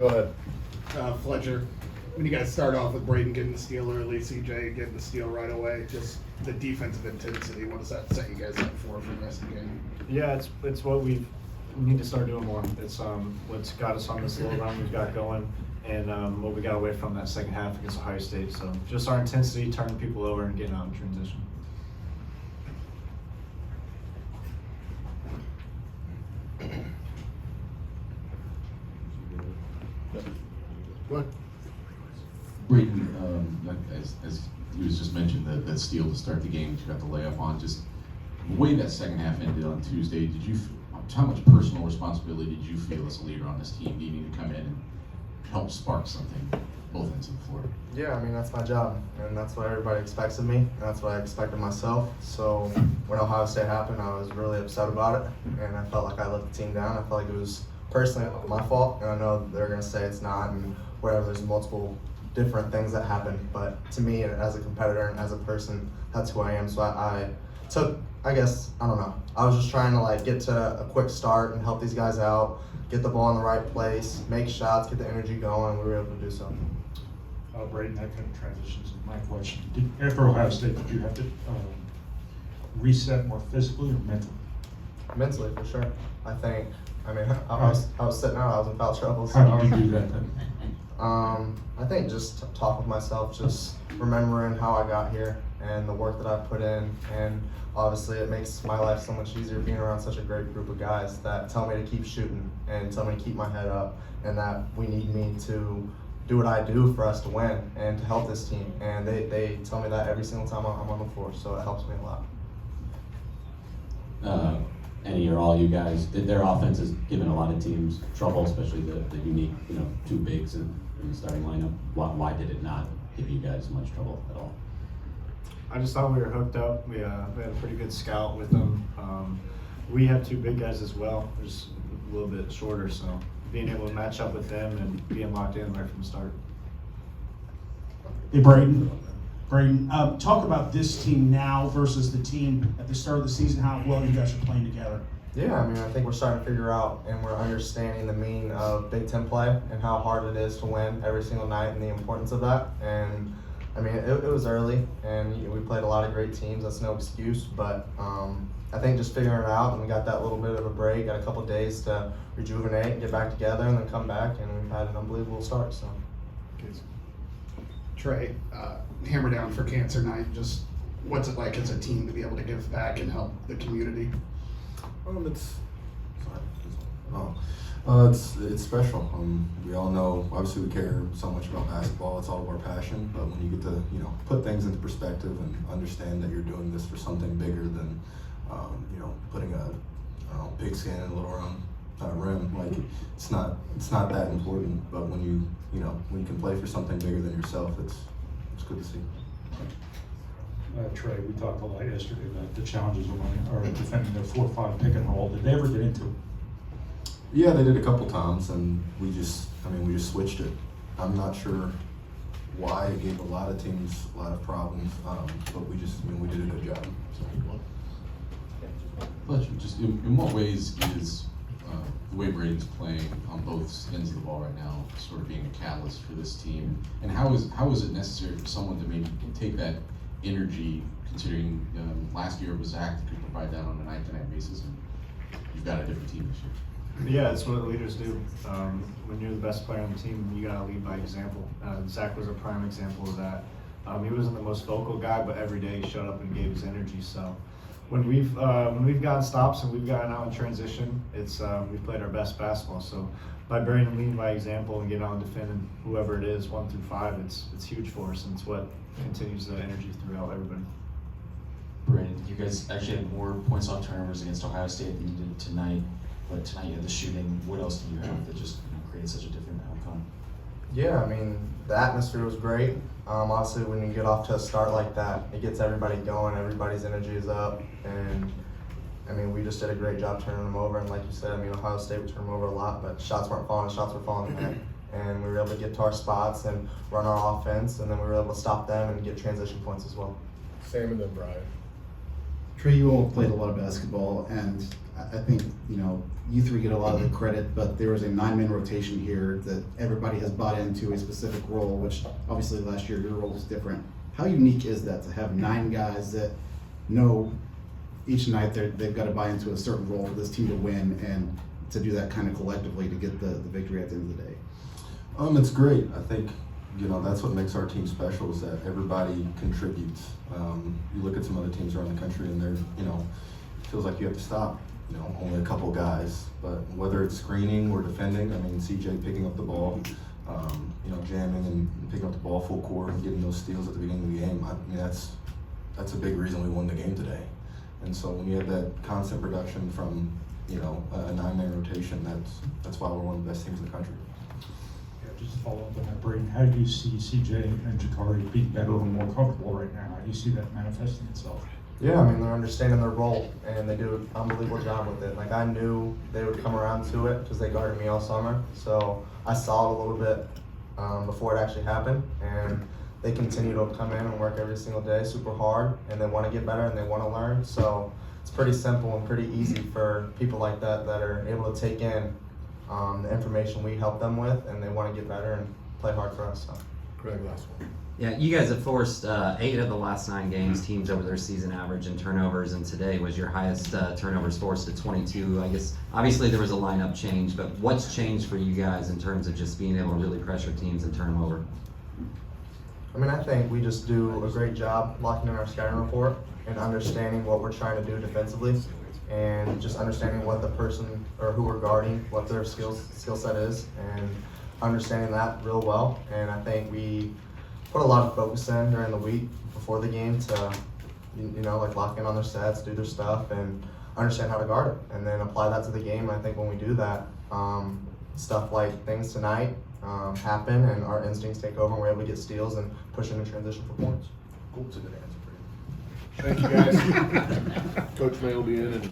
Go ahead. Fletcher, when you guys start off with Braden getting the steal early, CJ getting the steal right away, just the defensive intensity, what does that set you guys up for the rest of the game? Yeah, it's what we need to start doing more. It's what's got us on this little run we've got going, and what we got away from that second half against Ohio State. So just our intensity, turning people over and getting out in transition. What? Braden, as he was just mentioned, that steal to start the game, you got the layup on. Just the way that second half ended on Tuesday, how much personal responsibility did you feel as a leader on this team, needing to come in and help spark something both ends of the floor? Yeah, I mean, that's my job, and that's what everybody expects of me, and that's what I expected myself. So when Ohio State happened, I was really upset about it, and I felt like I let the team down. I felt like it was personally my fault, and I know they're going to say it's not, and whatever, there's multiple different things that happen, but to me, as a competitor and as a person, that's who I am. So I took, I guess, I don't know, I was just trying to get to a quick start and help these guys out, get the ball in the right place, make shots, get the energy going, and we were able to do so. Braden, that kind of transitions to my question. After Ohio State, did you have to reset more physically or mentally? Mentally, for sure. I was sitting out, I was in foul trouble. So How did you do that then? I think just talk with myself, just remembering how I got here and the work that I put in, and obviously it makes my life so much easier being around such a great group of guys that tell me to keep shooting and tell me to keep my head up, and that we need me to do what I do for us to win and to help this team, and they tell me that every single time I'm on the floor, so it helps me a lot. Any or all you guys, their offense has given a lot of teams trouble, especially the unique, two bigs in the starting lineup. Why did it not give you guys much trouble at all? I just thought we were hooked up. We had a pretty good scout with them. We have two big guys as well. They're just a little bit shorter, so being able to match up with them and being locked in right from the start. Hey, Braden, talk about this team now versus the team at the start of the season, how well you guys are playing together. Yeah, I mean, I think we're starting to figure out and we're understanding the meaning of Big Ten play and how hard it is to win every single night and the importance of that. And I mean, it was early and we played a lot of great teams. That's no excuse, but I think just figuring it out, and we got that little bit of a break, got a couple days to rejuvenate and get back together and then come back, and we've had an unbelievable start. So, Trey, hammer down for Cancer Night, just what's it like as a team to be able to give back and help the community? It's special. We all know, obviously we care so much about basketball, it's all of our passion, but when you get to, put things into perspective and understand that you're doing this for something bigger than, putting a pigskin in a little rim, like it's not that important, but when you can play for something bigger than yourself, it's good to see. Trey, we talked a lot yesterday about the challenges of defending their 4-5 pick and roll. Did they ever get into it? Yeah, they did a couple times, and we just switched it. I'm not sure why it gave a lot of teams a lot of problems, but we did a good job. Fletcher, just in what ways is the way Braden's playing on both ends of the ball right now sort of being a catalyst for this team, and how is it necessary for someone to maybe take that energy, considering last year it was Zach that could provide that on a night-to-night basis, and you've got a different team this year? Yeah, it's what leaders do. When you're the best player on the team, you gotta lead by example. Zach was a prime example of that. He wasn't the most vocal guy, but every day he showed up and gave his energy. So when we've gotten stops and we've gotten out in transition, it's we've played our best basketball. So by Braden leading by example and getting out and defending whoever it is, 1 through 5, it's huge for us, and it's what continues the energy throughout everybody. Braden, you guys actually had more points off turnovers against Ohio State than you did tonight. But tonight you had the shooting. What else do you have that just created such a different outcome? yeah, I mean, the atmosphere was great. Obviously, when you get off to a start like that, it gets everybody going. Everybody's energy is up, and I mean, we just did a great job turning them over. And like you said, I mean, Ohio State would turn them over a lot, but shots weren't falling. Shots were falling in. And we were able to get to our spots and run our offense, and then we were able to stop them and get transition points as well. Sam and then Brian. Trey, you all played a lot of basketball, and I think, you know, you three get a lot of the credit, but there was a 9-man rotation here that everybody has bought into a specific role, which obviously last year your role was different. How unique is that to have 9 guys that know each night they've got to buy into a certain role for this team to win, and to do that kind of collectively to get the victory at the end of the day? It's great. I think, you know, that's what makes our team special, is that everybody contributes. You look at some other teams around the country and they're, you know, it feels like you have to stop, you know, only a couple guys. But whether it's screening or defending, I mean, CJ picking up the ball, you know, jamming and picking up the ball full court and getting those steals at the beginning of the game, I mean, that's a big reason we won the game today. And so when you have that constant production from, you know, a 9-man rotation, that's why we're one of the best teams in the country. Yeah, just to follow up on that, Braden, how do you see CJ and Jakari being better and more comfortable right now? How do you see that manifesting itself? Yeah, I mean, they're understanding their role, and they do an unbelievable job with it. Like, I knew they would come around to it because they guarded me all summer. So I saw it a little bit before it actually happened, and they continue to come in and work every single day super hard, and they want to get better and they want to learn. So it's pretty simple and pretty easy for people like that are able to take in the information we help them with, and they want to get better and play hard for us. So. Greg, last one. Yeah, you guys have forced 8 of the last 9 games teams over their season average in turnovers, and today was your highest turnovers forced at 22. I guess obviously there was a lineup change, but what's changed for you guys in terms of just being able to really pressure teams and turn them over? I mean, I think we just do a great job locking in our scouting report and understanding what we're trying to do defensively, and just understanding what the person or who we're guarding, what their skill set is, and understanding that real well. And I think we put a lot of focus in during the week before the game to, you know, like lock in on their sets, do their stuff, and understand how to guard it, and then apply that to the game. And I think when we do that, stuff like things tonight happen, and our instincts take over, and we're able to get steals and push into transition for points. Cool, that's a good answer. Thank you, guys. Coach mailed in and